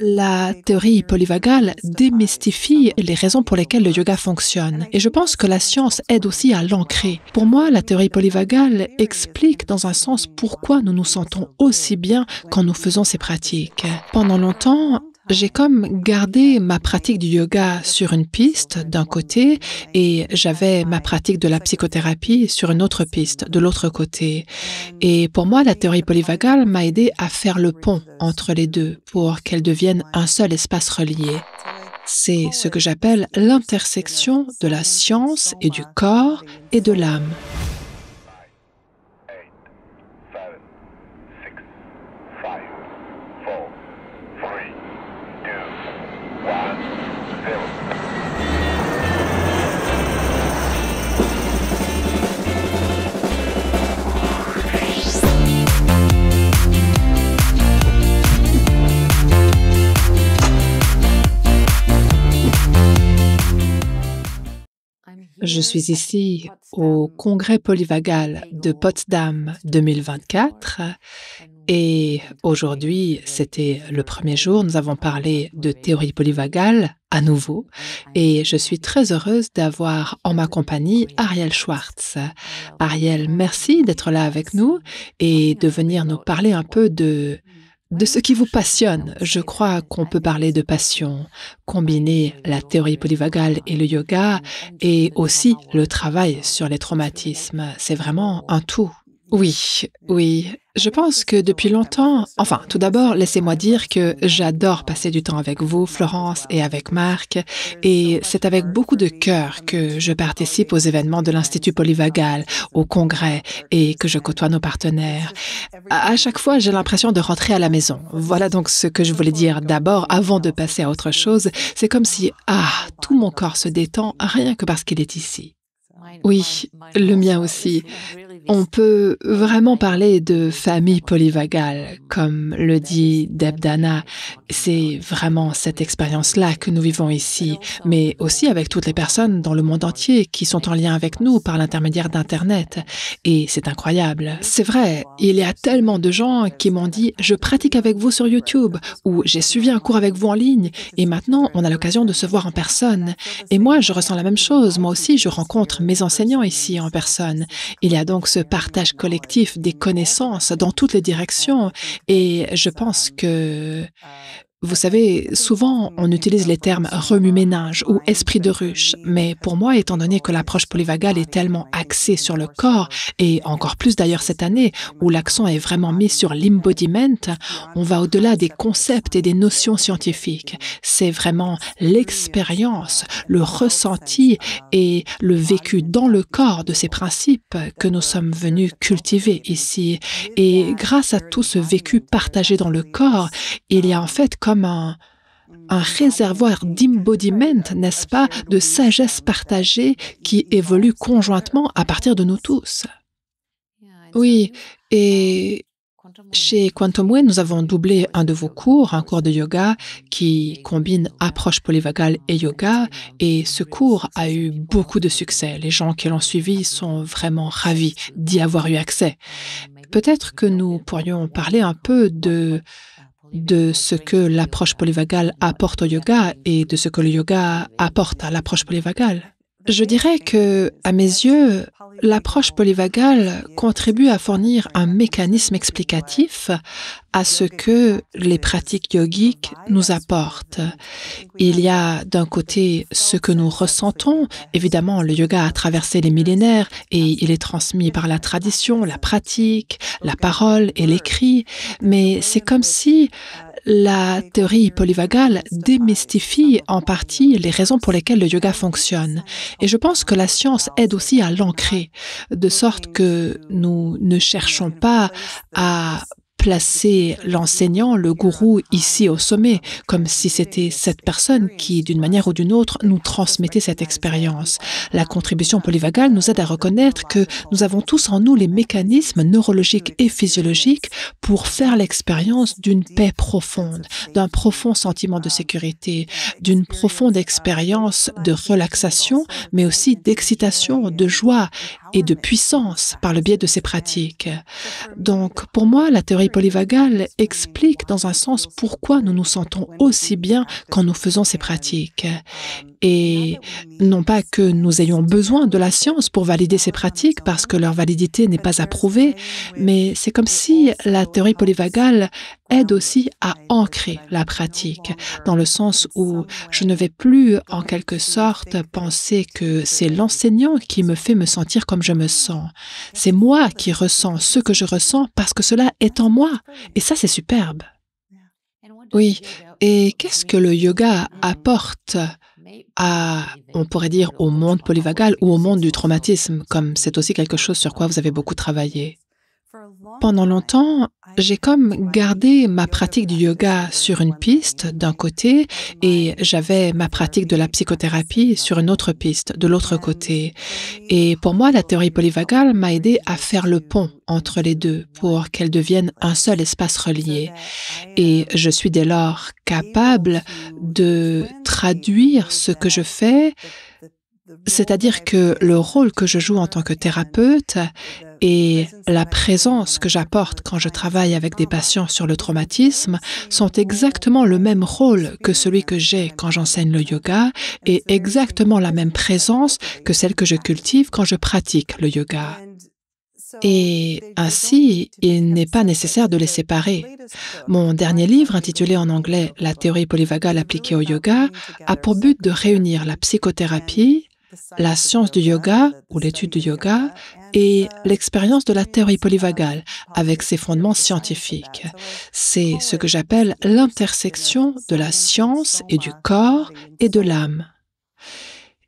La théorie polyvagale démystifie les raisons pour lesquelles le yoga fonctionne. Et je pense que la science aide aussi à l'ancrer. Pour moi, la théorie polyvagale explique dans un sens pourquoi nous nous sentons aussi bien quand nous faisons ces pratiques. Pendant longtemps, j'ai comme gardé ma pratique du yoga sur une piste d'un côté et j'avais ma pratique de la psychothérapie sur une autre piste de l'autre côté. Et pour moi, la théorie polyvagale m'a aidé à faire le pont entre les deux pour qu'elles deviennent un seul espace relié. C'est ce que j'appelle l'intersection de la science et du corps et de l'âme. Je suis ici au Congrès polyvagal de Potsdam 2024 et aujourd'hui, c'était le premier jour, nous avons parlé de théorie polyvagale à nouveau et je suis très heureuse d'avoir en ma compagnie Ariel Schwartz. Ariel, merci d'être là avec nous et de venir nous parler un peu de ce qui vous passionne. Je crois qu'on peut parler de passion, combiner la théorie polyvagale et le yoga et aussi le travail sur les traumatismes. C'est vraiment un tout. Oui. Je pense que depuis longtemps, enfin, tout d'abord, laissez-moi dire que j'adore passer du temps avec vous, Florence, et avec Marc, et c'est avec beaucoup de cœur que je participe aux événements de l'Institut polyvagal, au congrès, et que je côtoie nos partenaires. À chaque fois, j'ai l'impression de rentrer à la maison. Voilà donc ce que je voulais dire d'abord, avant de passer à autre chose. C'est comme si, tout mon corps se détend, rien que parce qu'il est ici. Oui, le mien aussi. On peut vraiment parler de famille polyvagale, comme le dit Deb Dana. C'est vraiment cette expérience-là que nous vivons ici, mais aussi avec toutes les personnes dans le monde entier qui sont en lien avec nous par l'intermédiaire d'Internet. Et c'est incroyable. C'est vrai, il y a tellement de gens qui m'ont dit « Je pratique avec vous sur YouTube » ou « J'ai suivi un cours avec vous en ligne » et maintenant, on a l'occasion de se voir en personne. Et moi, je ressens la même chose. Moi aussi, je rencontre mes enseignants ici en personne. Il y a donc ce partage collectif des connaissances dans toutes les directions et je pense que, vous savez, souvent on utilise les termes remue-ménage ou esprit de ruche, mais pour moi, étant donné que l'approche polyvagale est tellement axée sur le corps, et encore plus d'ailleurs cette année, où l'accent est vraiment mis sur l'embodiment, on va au-delà des concepts et des notions scientifiques. C'est vraiment l'expérience, le ressenti et le vécu dans le corps de ces principes que nous sommes venus cultiver ici. Et grâce à tout ce vécu partagé dans le corps, il y a en fait comme un réservoir d'embodiment, n'est-ce pas, de sagesse partagée qui évolue conjointement à partir de nous tous. Oui, et chez Quantum Way, nous avons doublé un de vos cours, un cours de yoga qui combine approche polyvagale et yoga, et ce cours a eu beaucoup de succès. Les gens qui l'ont suivi sont vraiment ravis d'y avoir eu accès. Peut-être que nous pourrions parler un peu de ce que l'approche polyvagale apporte au yoga et de ce que le yoga apporte à l'approche polyvagale. Je dirais que, à mes yeux, l'approche polyvagale contribue à fournir un mécanisme explicatif à ce que les pratiques yogiques nous apportent. Il y a d'un côté ce que nous ressentons. Évidemment, le yoga a traversé les millénaires et il est transmis par la tradition, la pratique, la parole et l'écrit, mais c'est comme si la théorie polyvagale démystifie en partie les raisons pour lesquelles le yoga fonctionne. Et je pense que la science aide aussi à l'ancrer, de sorte que nous ne cherchons pas à placer l'enseignant, le gourou, ici au sommet, comme si c'était cette personne qui, d'une manière ou d'une autre, nous transmettait cette expérience. La contribution polyvagale nous aide à reconnaître que nous avons tous en nous les mécanismes neurologiques et physiologiques pour faire l'expérience d'une paix profonde, d'un profond sentiment de sécurité, d'une profonde expérience de relaxation, mais aussi d'excitation, de joie. et de puissance par le biais de ces pratiques. Donc, pour moi, la théorie polyvagale explique dans un sens pourquoi nous nous sentons aussi bien quand nous faisons ces pratiques. Et non pas que nous ayons besoin de la science pour valider ces pratiques parce que leur validité n'est pas approuvée, mais c'est comme si la théorie polyvagale aide aussi à ancrer la pratique, dans le sens où je ne vais plus, en quelque sorte, penser que c'est l'enseignant qui me fait me sentir comme je me sens. C'est moi qui ressens ce que je ressens parce que cela est en moi. Et ça, c'est superbe. Oui. Et qu'est-ce que le yoga apporte on pourrait dire, au monde polyvagal ou au monde du traumatisme, comme c'est aussi quelque chose sur quoi vous avez beaucoup travaillé? Pendant longtemps, j'ai comme gardé ma pratique du yoga sur une piste d'un côté et j'avais ma pratique de la psychothérapie sur une autre piste de l'autre côté. Et pour moi, la théorie polyvagale m'a aidé à faire le pont entre les deux pour qu'elles deviennent un seul espace relié. Et je suis dès lors capable de traduire ce que je fais, c'est-à-dire que le rôle que je joue en tant que thérapeute et la présence que j'apporte quand je travaille avec des patients sur le traumatisme sont exactement le même rôle que celui que j'ai quand j'enseigne le yoga et exactement la même présence que celle que je cultive quand je pratique le yoga. Et ainsi, il n'est pas nécessaire de les séparer. Mon dernier livre, intitulé en anglais « La théorie polyvagale appliquée au yoga », a pour but de réunir la psychothérapie, la science du yoga ou l'étude du yoga et l'expérience de la théorie polyvagale avec ses fondements scientifiques. C'est ce que j'appelle l'intersection de la science et du corps et de l'âme.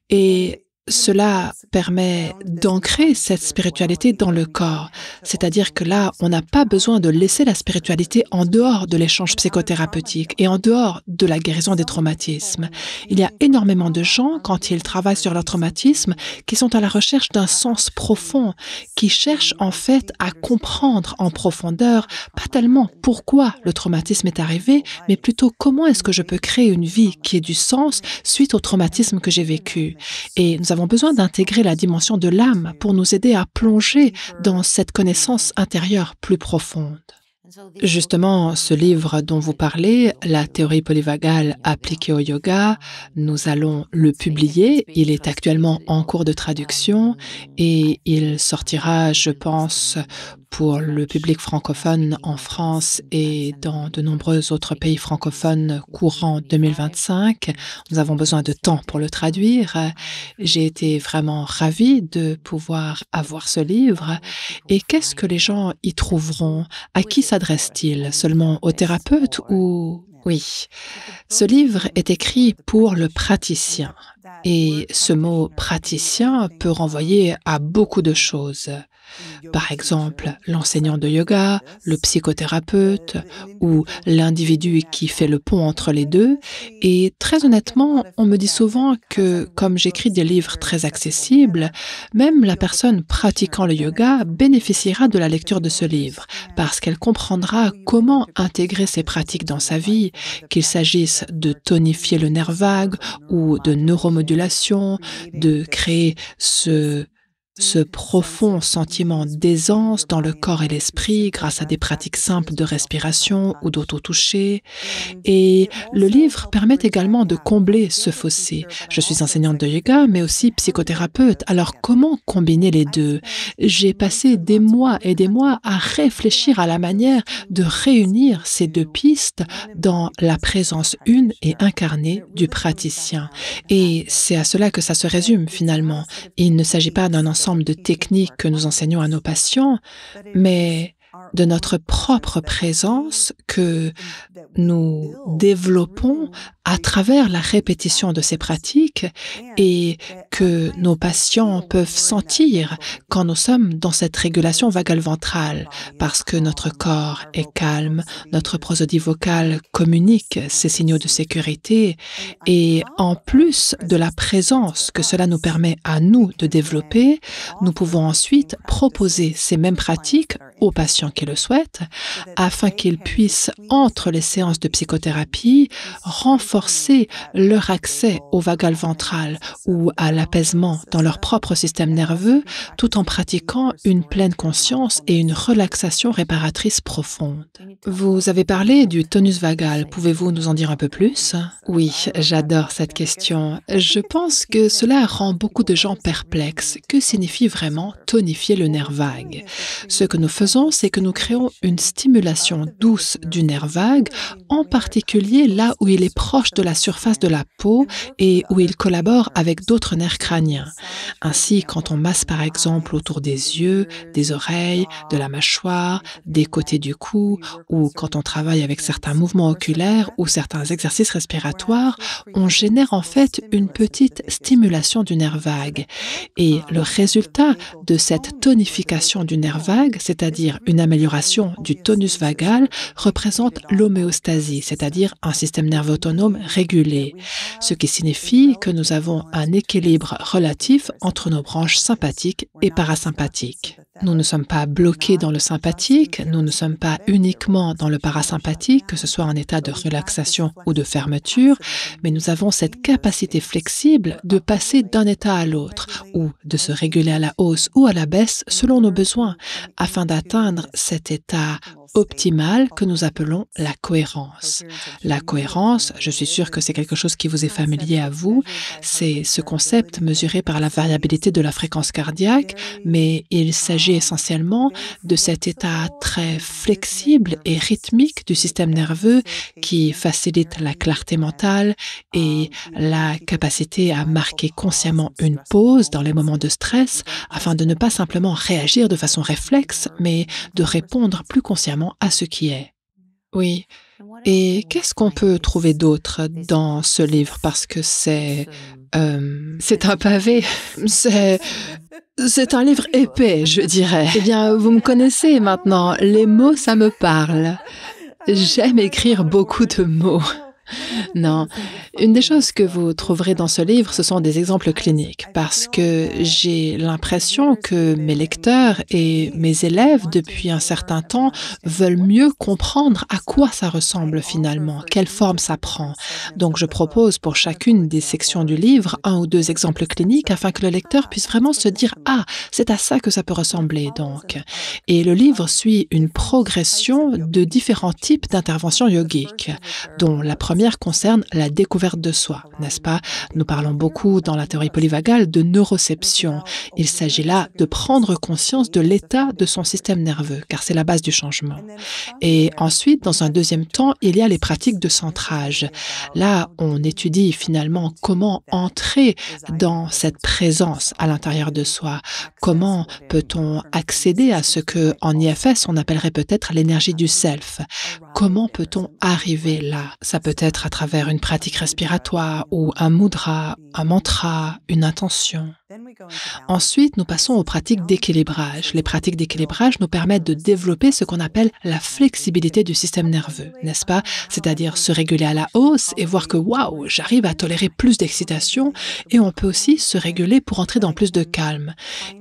Et cela permet d'ancrer cette spiritualité dans le corps. C'est-à-dire que là, on n'a pas besoin de laisser la spiritualité en dehors de l'échange psychothérapeutique et en dehors de la guérison des traumatismes. Il y a énormément de gens, quand ils travaillent sur leur traumatisme, qui sont à la recherche d'un sens profond, qui cherchent en fait à comprendre en profondeur, pas tellement pourquoi le traumatisme est arrivé, mais plutôt comment est-ce que je peux créer une vie qui ait du sens suite au traumatisme que j'ai vécu. Et nous avons besoin d'intégrer la dimension de l'âme pour nous aider à plonger dans cette connaissance intérieure plus profonde. Justement, ce livre dont vous parlez, La théorie polyvagale appliquée au yoga, nous allons le publier. Il est actuellement en cours de traduction et il sortira, je pense, pour le public francophone en France et dans de nombreux autres pays francophones courant 2025. Nous avons besoin de temps pour le traduire. J'ai été vraiment ravie de pouvoir avoir ce livre. Et qu'est-ce que les gens y trouveront? À qui s'adresse-t-il? Seulement aux thérapeutes ou... Oui, ce livre est écrit pour le praticien. Et ce mot « praticien » peut renvoyer à beaucoup de choses. Par exemple, l'enseignant de yoga, le psychothérapeute ou l'individu qui fait le pont entre les deux. Et très honnêtement, on me dit souvent que, comme j'écris des livres très accessibles, même la personne pratiquant le yoga bénéficiera de la lecture de ce livre parce qu'elle comprendra comment intégrer ces pratiques dans sa vie, qu'il s'agisse de tonifier le nerf vague ou de neuromodulation, de créer ce profond sentiment d'aisance dans le corps et l'esprit grâce à des pratiques simples de respiration ou d'auto-toucher. Et le livre permet également de combler ce fossé. Je suis enseignante de yoga, mais aussi psychothérapeute. Alors, comment combiner les deux? J'ai passé des mois et des mois à réfléchir à la manière de réunir ces deux pistes dans la présence une et incarnée du praticien. Et c'est à cela que ça se résume finalement. Il ne s'agit pas d'un ensemble de techniques que nous enseignons à nos patients, mais de notre propre présence que nous développons à travers la répétition de ces pratiques et que nos patients peuvent sentir quand nous sommes dans cette régulation vagale ventrale parce que notre corps est calme, notre prosodie vocale communique ces signaux de sécurité et en plus de la présence que cela nous permet à nous de développer, nous pouvons ensuite proposer ces mêmes pratiques aux patients qui le souhaitent, afin qu'ils puissent, entre les séances de psychothérapie, renforcer leur accès au vagal ventral ou à l'apaisement dans leur propre système nerveux, tout en pratiquant une pleine conscience et une relaxation réparatrice profonde. Vous avez parlé du tonus vagal, pouvez-vous nous en dire un peu plus? Oui, j'adore cette question. Je pense que cela rend beaucoup de gens perplexes. Que signifie vraiment tonifier le nerf vague? Ce que nous faisons, c'est que nous créons une stimulation douce du nerf vague, en particulier là où il est proche de la surface de la peau et où il collabore avec d'autres nerfs crâniens. Ainsi, quand on masse par exemple autour des yeux, des oreilles, de la mâchoire, des côtés du cou, ou quand on travaille avec certains mouvements oculaires ou certains exercices respiratoires, on génère en fait une petite stimulation du nerf vague. Et le résultat de cette tonification du nerf vague, c'est-à-dire une amélioration du tonus vagal, représente l'homéostasie, c'est-à-dire un système nerveux autonome régulé, ce qui signifie que nous avons un équilibre relatif entre nos branches sympathiques et parasympathiques. Nous ne sommes pas bloqués dans le sympathique, nous ne sommes pas uniquement dans le parasympathique, que ce soit en état de relaxation ou de fermeture, mais nous avons cette capacité flexible de passer d'un état à l'autre, ou de se réguler à la hausse ou à la baisse selon nos besoins, afin d'atteindre cet état optimale que nous appelons la cohérence. La cohérence, je suis sûre que c'est quelque chose qui vous est familier à vous, c'est ce concept mesuré par la variabilité de la fréquence cardiaque, mais il s'agit essentiellement de cet état très flexible et rythmique du système nerveux qui facilite la clarté mentale et la capacité à marquer consciemment une pause dans les moments de stress afin de ne pas simplement réagir de façon réflexe, mais de répondre plus consciemment à ce qui est. Oui. Et qu'est-ce qu'on peut trouver d'autre dans ce livre? Parce que c'est un pavé, c'est un livre épais, je dirais. Eh bien, vous me connaissez maintenant, les mots, ça me parle. J'aime écrire beaucoup de mots. Non, une des choses que vous trouverez dans ce livre, ce sont des exemples cliniques, parce que j'ai l'impression que mes lecteurs et mes élèves, depuis un certain temps, veulent mieux comprendre à quoi ça ressemble finalement, quelle forme ça prend. Donc je propose pour chacune des sections du livre 1 ou 2 exemples cliniques afin que le lecteur puisse vraiment se dire « Ah, c'est à ça que ça peut ressembler donc ». Et le livre suit une progression de différents types d'interventions yogiques, dont la première concerne la découverte de soi, n'est-ce pas? Nous parlons beaucoup dans la théorie polyvagale de neuroception. Il s'agit là de prendre conscience de l'état de son système nerveux, car c'est la base du changement. Et ensuite, dans un deuxième temps, il y a les pratiques de centrage. Là, on étudie finalement comment entrer dans cette présence à l'intérieur de soi. Comment peut-on accéder à ce que, en IFS, on appellerait peut-être l'énergie du self? Comment peut-on arriver là? Ça peut être à travers une pratique respiratoire ou un mudra, un mantra, une intention. Ensuite, nous passons aux pratiques d'équilibrage. Les pratiques d'équilibrage nous permettent de développer ce qu'on appelle la flexibilité du système nerveux, n'est-ce pas? C'est-à-dire se réguler à la hausse et voir que waouh, j'arrive à tolérer plus d'excitation, et on peut aussi se réguler pour entrer dans plus de calme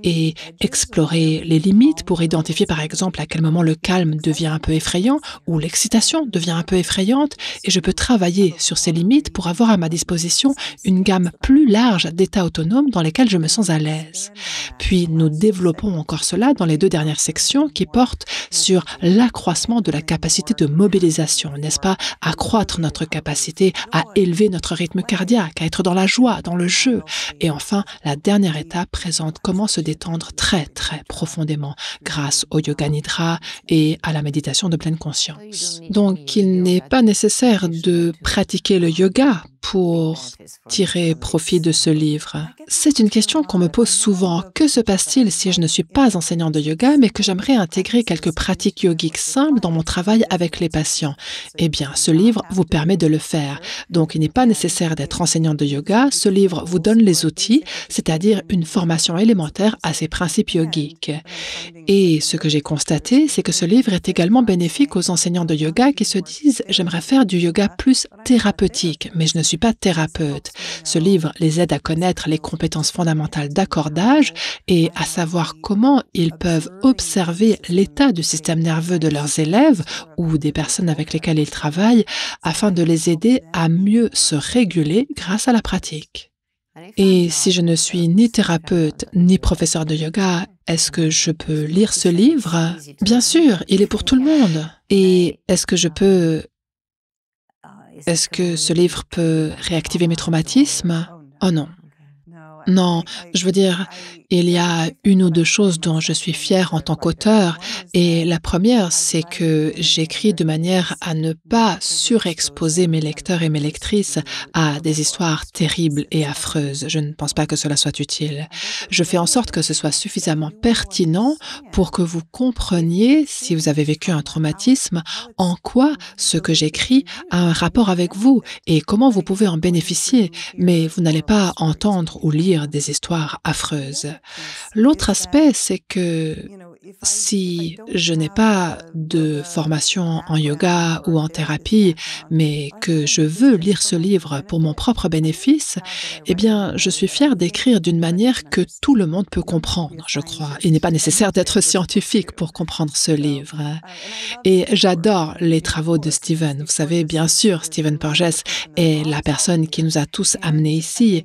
et explorer les limites pour identifier par exemple à quel moment le calme devient un peu effrayant ou l'excitation devient un peu effrayante, et je peux travailler sur ces limites pour avoir à ma disposition une gamme plus large d'états autonomes dans lesquels je me sens à l'aise. Puis nous développons encore cela dans les 2 dernières sections qui portent sur l'accroissement de la capacité de mobilisation, n'est-ce pas? Accroître notre capacité à élever notre rythme cardiaque, à être dans la joie, dans le jeu. Et enfin, la dernière étape présente comment se détendre très très profondément grâce au yoga nidra et à la méditation de pleine conscience. Donc il n'est pas nécessaire de pratiquer le yoga pour tirer profit de ce livre? C'est une question qu'on me pose souvent. Que se passe-t-il si je ne suis pas enseignant de yoga, mais que j'aimerais intégrer quelques pratiques yogiques simples dans mon travail avec les patients? Eh bien, ce livre vous permet de le faire. Donc, il n'est pas nécessaire d'être enseignant de yoga. Ce livre vous donne les outils, c'est-à-dire une formation élémentaire à ces principes yogiques. Et ce que j'ai constaté, c'est que ce livre est également bénéfique aux enseignants de yoga qui se disent « j'aimerais faire du yoga plus thérapeutique, mais je ne suis pas thérapeute ». Ce livre les aide à connaître les compétences compétences fondamentales d'accordage et à savoir comment ils peuvent observer l'état du système nerveux de leurs élèves ou des personnes avec lesquelles ils travaillent afin de les aider à mieux se réguler grâce à la pratique. Et si je ne suis ni thérapeute ni professeur de yoga, est-ce que je peux lire ce livre? Bien sûr, il est pour tout le monde. Et est-ce que ce livre peut réactiver mes traumatismes? Oh non. Non, je veux dire, il y a une ou deux choses dont je suis fière en tant qu'auteur, et la première, c'est que j'écris de manière à ne pas surexposer mes lecteurs et mes lectrices à des histoires terribles et affreuses. Je ne pense pas que cela soit utile. Je fais en sorte que ce soit suffisamment pertinent pour que vous compreniez, si vous avez vécu un traumatisme, en quoi ce que j'écris a un rapport avec vous et comment vous pouvez en bénéficier, mais vous n'allez pas entendre ou lire des histoires affreuses. L'autre aspect, c'est que si je n'ai pas de formation en yoga ou en thérapie, mais que je veux lire ce livre pour mon propre bénéfice, eh bien, je suis fière d'écrire d'une manière que tout le monde peut comprendre, je crois. Il n'est pas nécessaire d'être scientifique pour comprendre ce livre. Et j'adore les travaux de Stephen. Vous savez, bien sûr, Stephen Porges est la personne qui nous a tous amenés ici.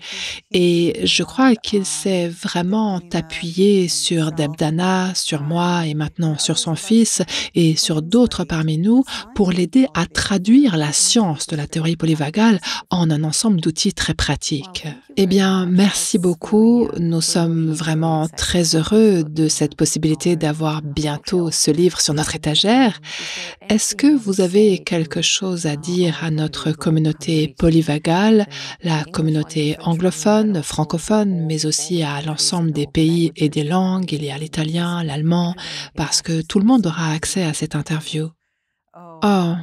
Et je crois qu'il s'est vraiment appuyé sur Deb Dana, sur moi et maintenant sur son fils et sur d'autres parmi nous pour l'aider à traduire la science de la théorie polyvagale en un ensemble d'outils très pratiques. Eh bien, merci beaucoup. Nous sommes vraiment très heureux de cette possibilité d'avoir bientôt ce livre sur notre étagère. Est-ce que vous avez quelque chose à dire à notre communauté polyvagale, la communauté anglophone, francophone, mais aussi à l'ensemble des pays et des langues? Il y a l'italien, l'allemand, parce que tout le monde aura accès à cette interview. Oh,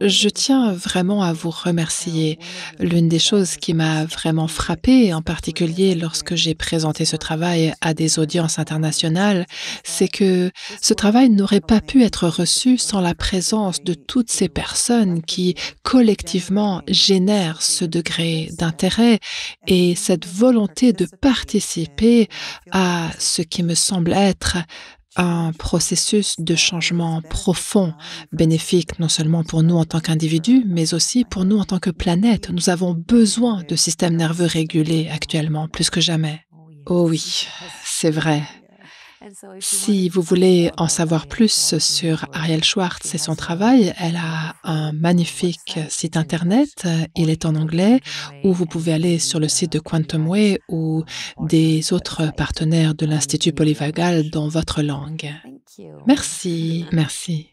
je tiens vraiment à vous remercier. L'une des choses qui m'a vraiment frappée, en particulier lorsque j'ai présenté ce travail à des audiences internationales, c'est que ce travail n'aurait pas pu être reçu sans la présence de toutes ces personnes qui, collectivement, génèrent ce degré d'intérêt et cette volonté de participer à ce qui me semble être un processus de changement profond, bénéfique non seulement pour nous en tant qu'individus, mais aussi pour nous en tant que planète. Nous avons besoin de systèmes nerveux régulés actuellement, plus que jamais. Oh oui, c'est vrai. Si vous voulez en savoir plus sur Arielle Schwartz et son travail, elle a un magnifique site internet, il est en anglais, ou vous pouvez aller sur le site de Quantum Way ou des autres partenaires de l'Institut Polyvagal dans votre langue. Merci, merci.